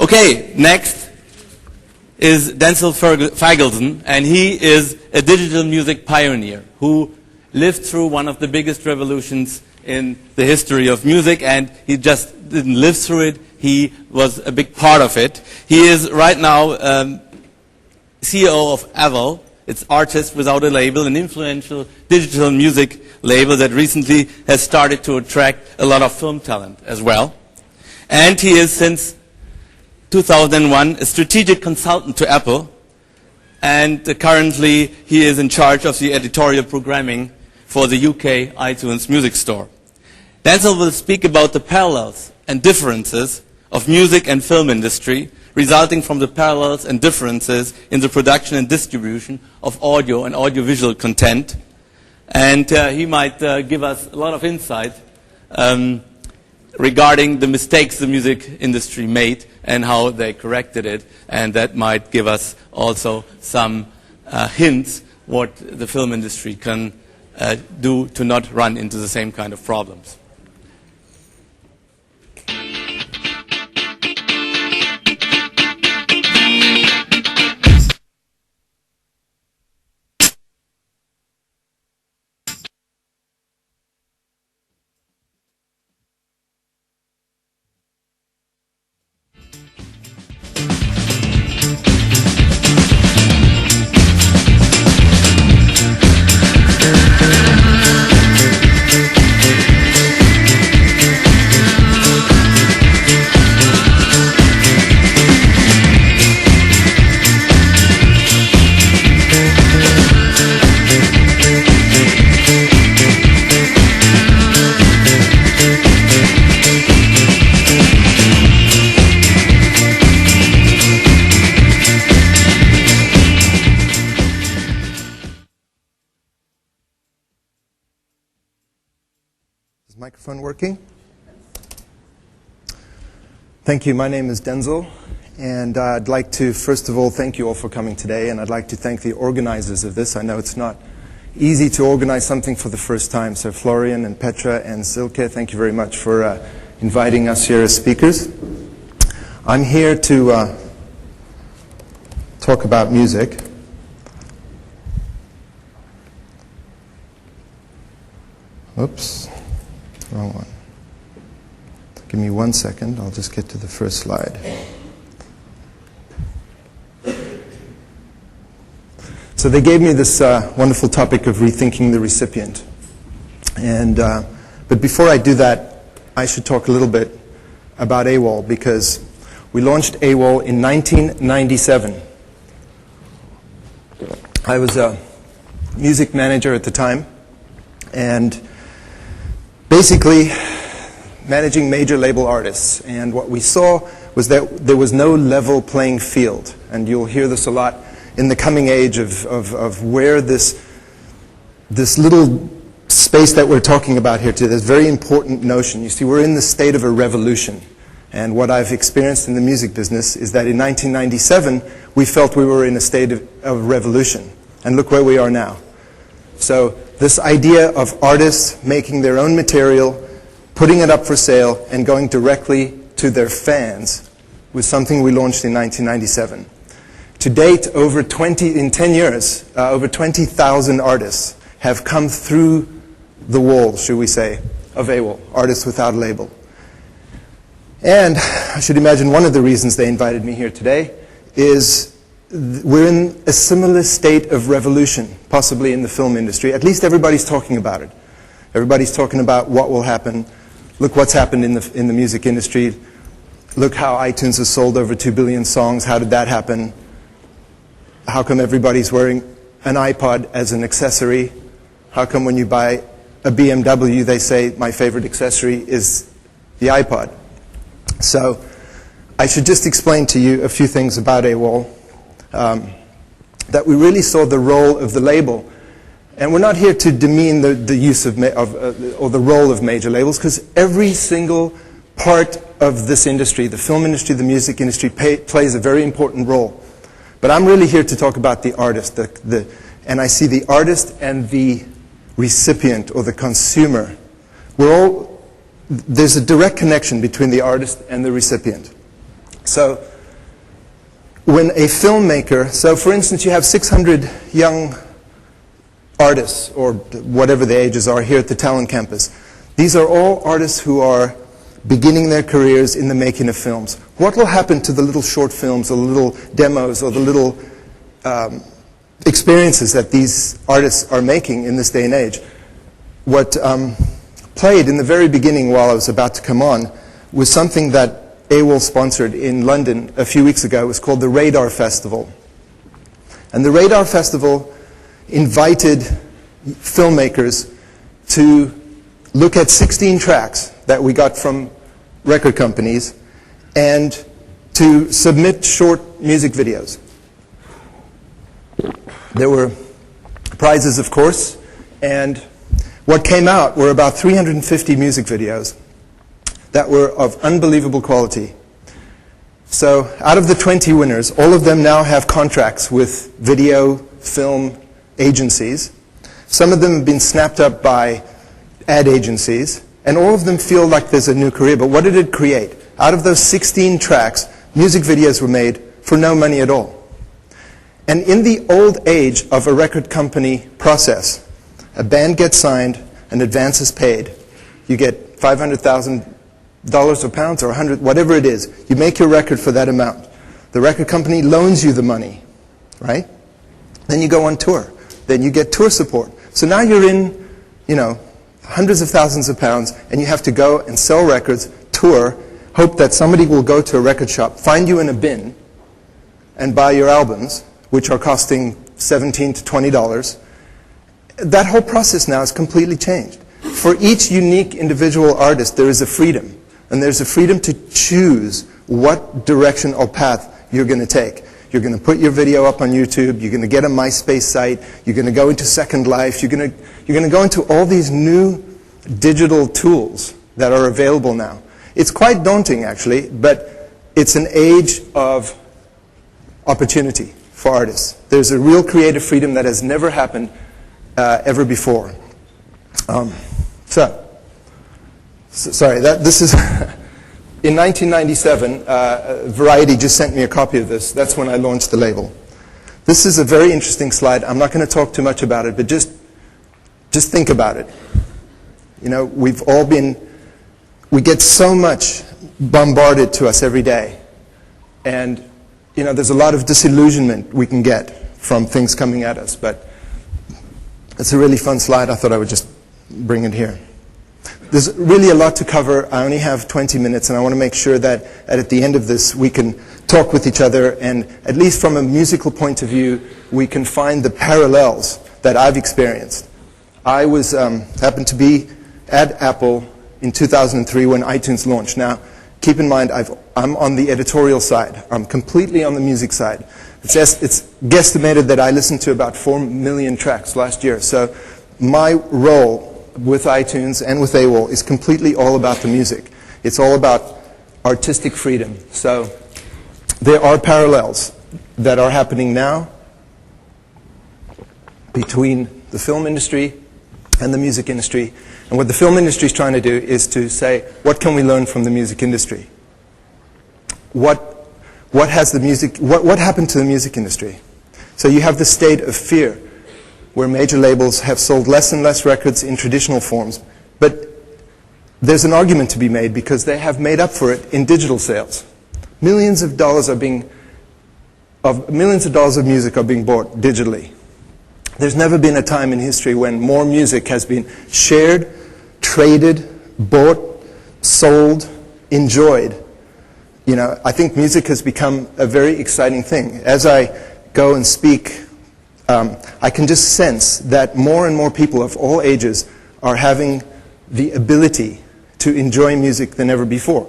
Okay, next is Denzyl Feigelson, and he is a digital music pioneer who lived through one of the biggest revolutions in the history of music, and he just didn't live through it, he was a big part of it. He is right now CEO of Aval. It's Artists Without a Label, an influential digital music label that recently has started to attract a lot of film talent as well. And he is, since 2001, a strategic consultant to Apple, and currently he is in charge of the editorial programming for the UK iTunes Music Store. Denzyl will speak about the parallels and differences of music and film industry, resulting from the parallels and differences in the production and distribution of audio and audiovisual content. And he might give us a lot of insight regarding the mistakes the music industry made and how they corrected it. And that might give us also some hints what the film industry can do to not run into the same kind of problems. Microphone working? Thank you. My name is Denzyl, and I'd like to first of all thank you all for coming today, and I'd like to thank the organizers of this. I know it's not easy to organize something for the first time, so Florian and Petra and Silke, thank you very much for inviting us here as speakers. I'm here to talk about music. Oops. Wrong one. Give me 1 second. I'll just get to the first slide. So they gave me this wonderful topic of rethinking the recipient. And but before I do that, I should talk a little bit about AWOL, because we launched AWOL in 1997. I was a music manager at the time, and basically managing major label artists. And what we saw was that there was no level playing field. And you'll hear this a lot in the coming age of where this little space that we're talking about here today, this very important notion. You see, we're in the state of a revolution. And what I've experienced in the music business is that in 1997, we felt we were in a state of revolution. And look where we are now. So this idea of artists making their own material, putting it up for sale, and going directly to their fans was something we launched in 1997. To date, in 10 years, over 20,000 artists have come through the wall, should we say, of AWOL, Artists Without a Label. And I should imagine one of the reasons they invited me here today is we're in a similar state of revolution, possibly in the film industry. At least everybody's talking about it. Everybody's talking about what will happen. Look what's happened in the music industry. Look how iTunes has sold over 2 billion songs. How did that happen? How come everybody's wearing an iPod as an accessory? How come when you buy a BMW, they say my favorite accessory is the iPod? So I should just explain to you a few things about AWOL. That we really saw the role of the label. And we're not here to demean the use of or the role of major labels, because every single part of this industry, the film industry, the music industry, plays a very important role. But I'm really here to talk about the artist, and I see the artist and the recipient or the consumer. There's a direct connection between the artist and the recipient. So when a filmmaker, so for instance you have 600 young artists, or whatever the ages are, here at the Talent Campus. These are all artists who are beginning their careers in the making of films. What will happen to the little short films, or the little demos, or the little experiences that these artists are making in this day and age? What played in the very beginning while I was about to come on was something that AWOL sponsored in London a few weeks ago. It was called the Radar Festival. And the Radar Festival invited filmmakers to look at 16 tracks that we got from record companies and to submit short music videos. There were prizes, of course, and what came out were about 350 music videos that were of unbelievable quality. So out of the 20 winners, all of them now have contracts with video, film agencies. Some of them have been snapped up by ad agencies, and all of them feel like there's a new career. But what did it create? Out of those 16 tracks, music videos were made for no money at all. And in the old age of a record company process, a band gets signed, an advance is paid. You get $500,000 or pounds or 100, whatever it is. You make your record for that amount. The record company loans you the money, right? Then you go on tour. Then you get tour support. So now you're in, hundreds of thousands of pounds, and you have to go and sell records, tour, hope that somebody will go to a record shop, find you in a bin, and buy your albums, which are costing $17 to $20. That whole process now has completely changed. For each unique individual artist, there is a freedom. And there's a freedom to choose what direction or path you're going to take. You're going to put your video up on YouTube. You're going to get a MySpace site. You're going to go into Second Life. You're going to go into all these new digital tools that are available now. It's quite daunting, actually, but it's an age of opportunity for artists. There's a real creative freedom that has never happened ever before. Sorry, this is in 1997, Variety just sent me a copy of this. That's when I launched the label. This is a very interesting slide. I'm not going to talk too much about it, but just think about it. We get so much bombarded to us every day. And, there's a lot of disillusionment we can get from things coming at us. But it's a really fun slide. I thought I would just bring it here. There's really a lot to cover. I only have 20 minutes, and I want to make sure that at the end of this we can talk with each other, and at least from a musical point of view, we can find the parallels that I've experienced. I happened to be at Apple in 2003 when iTunes launched. Now, keep in mind, I'm on the editorial side. I'm completely on the music side. It's guesstimated that I listened to about 4 million tracks last year. So my role with iTunes and with AWOL is completely all about the music. It's all about artistic freedom. So there are parallels that are happening now between the film industry and the music industry. And what the film industry is trying to do is to say, what can we learn from the music industry? What happened to the music industry? So you have the state of fear, where major labels have sold less and less records in traditional forms. But there's an argument to be made because they have made up for it in digital sales. Millions of dollars of music are being bought digitally. There's never been a time in history when more music has been shared, traded, bought, sold, enjoyed. I think music has become a very exciting thing. As I go and speak, I can just sense that more and more people of all ages are having the ability to enjoy music than ever before.